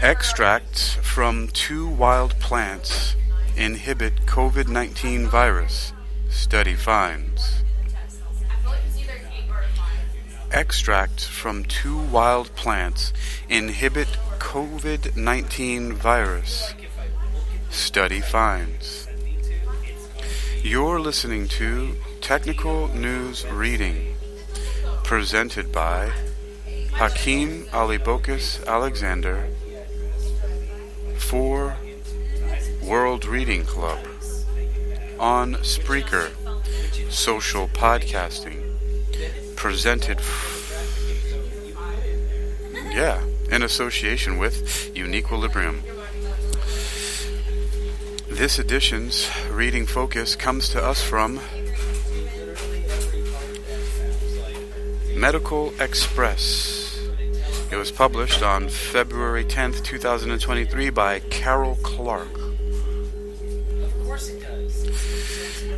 Extracts from 2 wild plants inhibit COVID-19 virus, study finds. Extracts from 2 wild plants inhibit COVID-19 virus, study finds. You're listening to Technical News Reading, presented by Hakeem Alibokis Alexander for World Reading Club on Spreaker, social podcasting, presented in association with Uniquilibrium. This edition's reading focus comes to us from Medical Express. It was published on February 10th, 2023 by Carol Clark.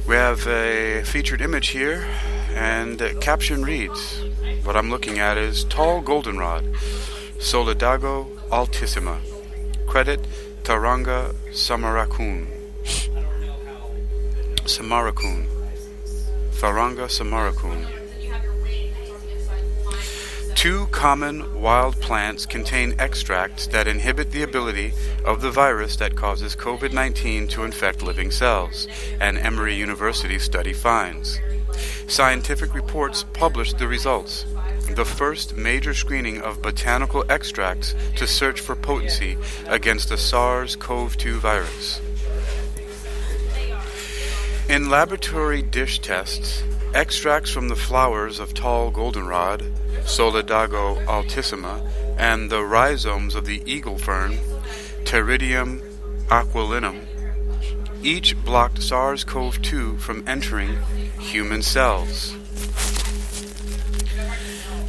We have a featured image here, and the caption reads, what I'm looking at is Tall Goldenrod, Solidago Altissima. Credit Taranga Samarakun. Tharanga Samarakun. 2 common wild plants contain extracts that inhibit the ability of the virus that causes COVID-19 to infect living cells, an Emory University study finds. Scientific reports published the results. The first major screening of botanical extracts to search for potency against the SARS-CoV-2 virus. In laboratory dish tests, extracts from the flowers of tall goldenrod, Solidago altissima, and the rhizomes of the eagle fern, Pteridium aquilinum, each blocked SARS-CoV-2 from entering human cells.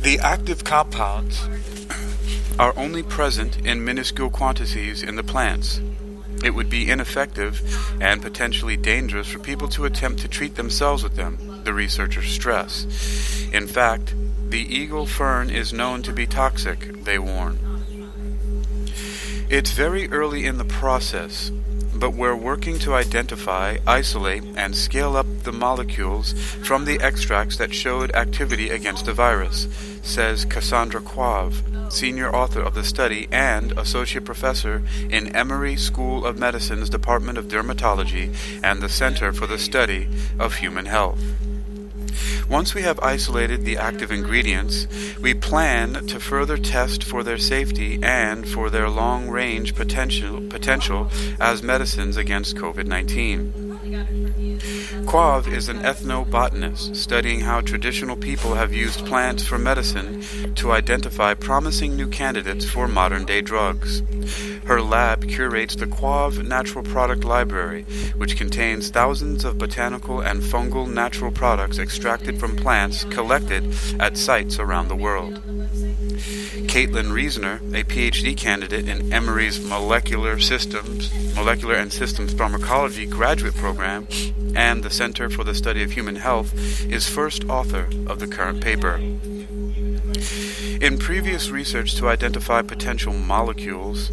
The active compounds are only present in minuscule quantities in the plants. It would be ineffective and potentially dangerous for people to attempt to treat themselves with them, the researchers stress. In fact, the eagle fern is known to be toxic, they warn. It's very early in the process, but we're working to identify, isolate, and scale up the molecules from the extracts that showed activity against the virus, says Cassandra Quave, senior author of the study and associate professor in Emory School of Medicine's Department of Dermatology and the Center for the Study of Human Health. Once we have isolated the active ingredients, we plan to further test for their safety and for their long-range potential as medicines against COVID-19. Quave is an ethnobotanist studying how traditional people have used plants for medicine to identify promising new candidates for modern-day drugs. Her lab curates the Quave Natural Product Library, which contains thousands of botanical and fungal natural products extracted from plants collected at sites around the world. Caitlin Reasoner, a PhD candidate in Emory's Molecular and Systems Pharmacology graduate program and the Center for the Study of Human Health, is first author of the current paper. In previous research to identify potential molecules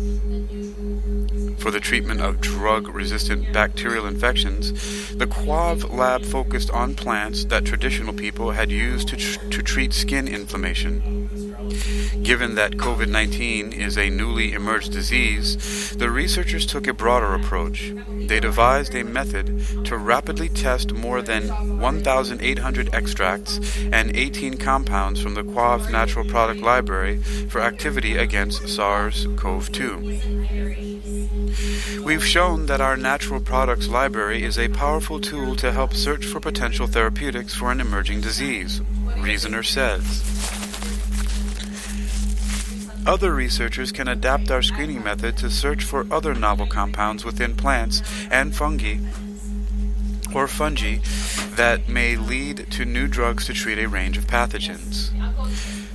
for the treatment of drug-resistant bacterial infections, the Quave lab focused on plants that traditional people had used to treat skin inflammation. Given that COVID-19 is a newly emerged disease, the researchers took a broader approach. They devised a method to rapidly test more than 1,800 extracts and 18 compounds from the Quave Natural Product Library for activity against SARS-CoV-2. We've shown that our natural products library is a powerful tool to help search for potential therapeutics for an emerging disease, Reasoner says. Other researchers can adapt our screening method to search for other novel compounds within plants and fungi that may lead to new drugs to treat a range of pathogens.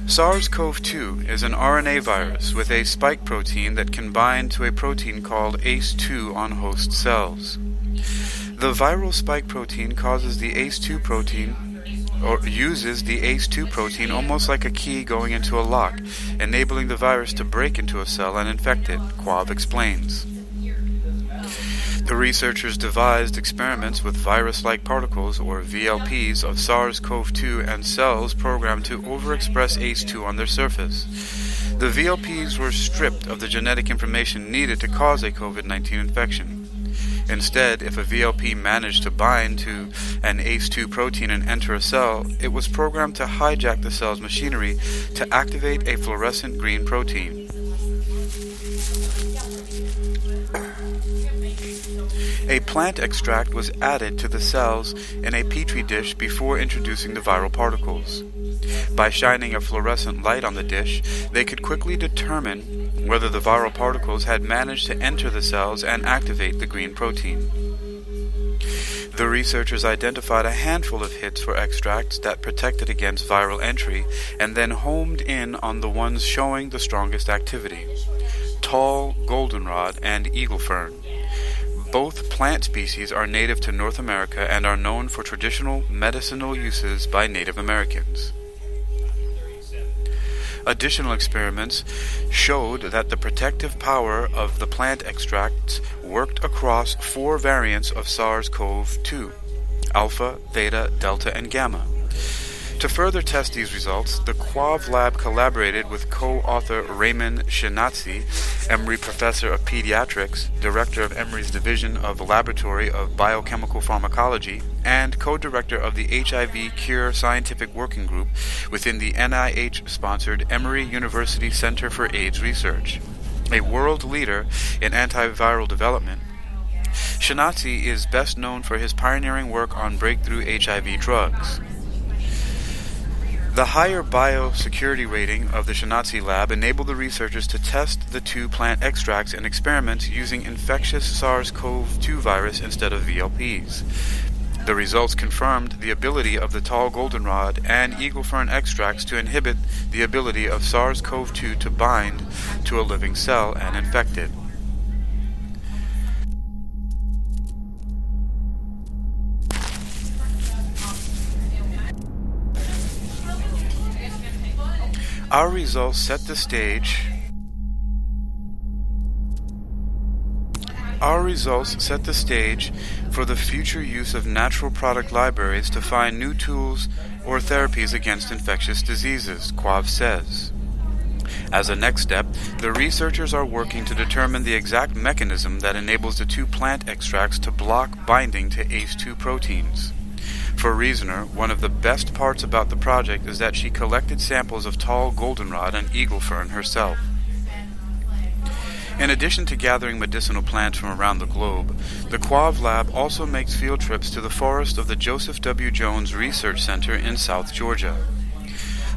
SARS-CoV-2 is an RNA virus with a spike protein that can bind to a protein called ACE2 on host cells. The viral spike protein causes the ACE2 protein uses the ACE2 protein almost like a key going into a lock, enabling the virus to break into a cell and infect it, Quav explains. The researchers devised experiments with virus-like particles, or VLPs, of SARS-CoV-2 and cells programmed to overexpress ACE2 on their surface. The VLPs were stripped of the genetic information needed to cause a COVID-19 infection. Instead, if a VLP managed to bind to an ACE2 protein and enter a cell, it was programmed to hijack the cell's machinery to activate a fluorescent green protein. A plant extract was added to the cells in a petri dish before introducing the viral particles. By shining a fluorescent light on the dish, they could quickly determine whether the viral particles had managed to enter the cells and activate the green protein. The researchers identified a handful of hits for extracts that protected against viral entry and then homed in on the ones showing the strongest activity: tall goldenrod and eaglefern. Both plant species are native to North America and are known for traditional medicinal uses by Native Americans. Additional experiments showed that the protective power of the plant extracts worked across 4 variants of SARS-CoV-2: alpha, theta, delta, and gamma. To further test these results, the Quav Lab collaborated with co-author Raymond Shinatsi, Emory Professor of Pediatrics, Director of Emory's Division of Laboratory of Biochemical Pharmacology, and co-director of the HIV Cure Scientific Working Group within the NIH-sponsored Emory University Center for AIDS Research. A world leader in antiviral development, Shinatsi is best known for his pioneering work on breakthrough HIV drugs. The higher biosecurity rating of the Shinatsi lab enabled the researchers to test the 2 plant extracts in experiments using infectious SARS-CoV-2 virus instead of VLPs. The results confirmed the ability of the tall goldenrod and eaglefern extracts to inhibit the ability of SARS-CoV-2 to bind to a living cell and infect it. Our results set the stage for the future use of natural product libraries to find new tools or therapies against infectious diseases, Quav says. As a next step, the researchers are working to determine the exact mechanism that enables the 2 plant extracts to block binding to ACE2 proteins. For Reasoner, one of the best parts about the project is that she collected samples of tall goldenrod and eaglefern herself. In addition to gathering medicinal plants from around the globe, the Quav Lab also makes field trips to the forest of the Joseph W. Jones Research Center in South Georgia.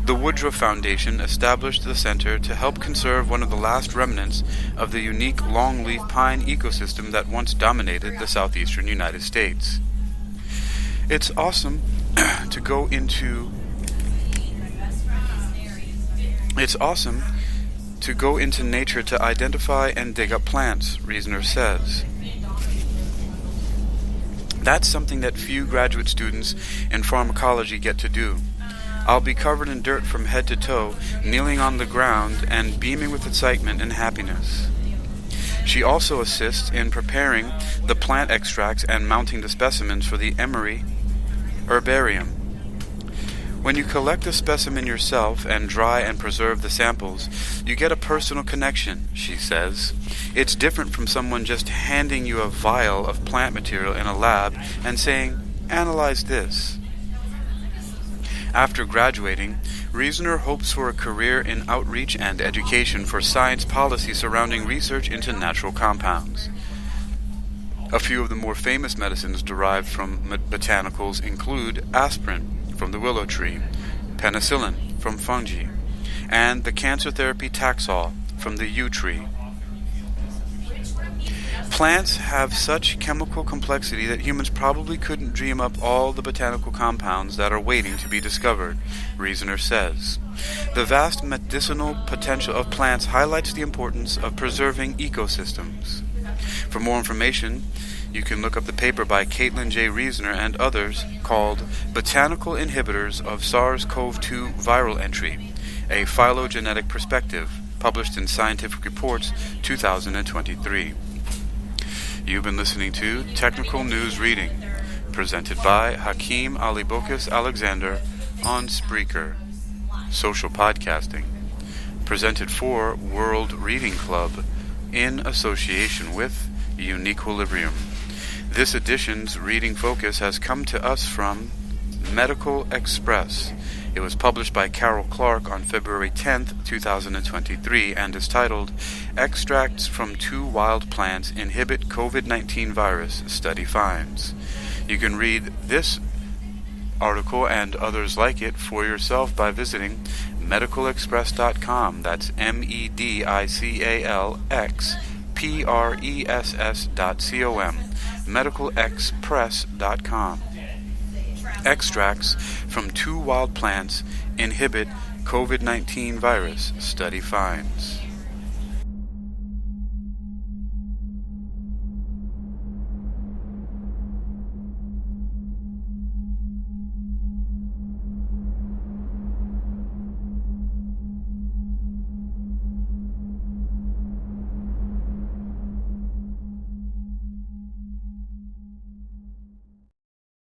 The Woodruff Foundation established the center to help conserve one of the last remnants of the unique longleaf pine ecosystem that once dominated the southeastern United States. It's awesome to go into nature to identify and dig up plants, Reasoner says. That's something that few graduate students in pharmacology get to do. I'll be covered in dirt from head to toe, kneeling on the ground and beaming with excitement and happiness. She also assists in preparing the plant extracts and mounting the specimens for the Emory Herbarium. When you collect a specimen yourself and dry and preserve the samples, you get a personal connection, she says. It's different from someone just handing you a vial of plant material in a lab and saying, "Analyze this." After graduating, Reasoner hopes for a career in outreach and education for science policy surrounding research into natural compounds. A few of the more famous medicines derived from botanicals include aspirin from the willow tree, penicillin from fungi, and the cancer therapy Taxol from the yew tree. Plants have such chemical complexity that humans probably couldn't dream up all the botanical compounds that are waiting to be discovered, Reasoner says. The vast medicinal potential of plants highlights the importance of preserving ecosystems. For more information, You can look up the paper by Caitlin J. Reasoner and others called Botanical Inhibitors of SARS-CoV-2 Viral Entry, a Phylogenetic Perspective, published in Scientific Reports 2023. You've been listening to Technical News Reading, presented by Hakeem Alibokis Alexander on Spreaker, social podcasting, presented for World Reading Club in association with Uniquilibrium. This edition's reading focus has come to us from Medical Express. It was published by Carol Clark on February 10th, 2023, and is titled Extracts from 2 Wild Plants Inhibit COVID-19 Virus, Study Finds. You can read this article and others like it for yourself by visiting medicalexpress.com. That's medicalexpress.com. medicalexpress.com. Extracts from 2 wild plants inhibit COVID-19 virus, study finds.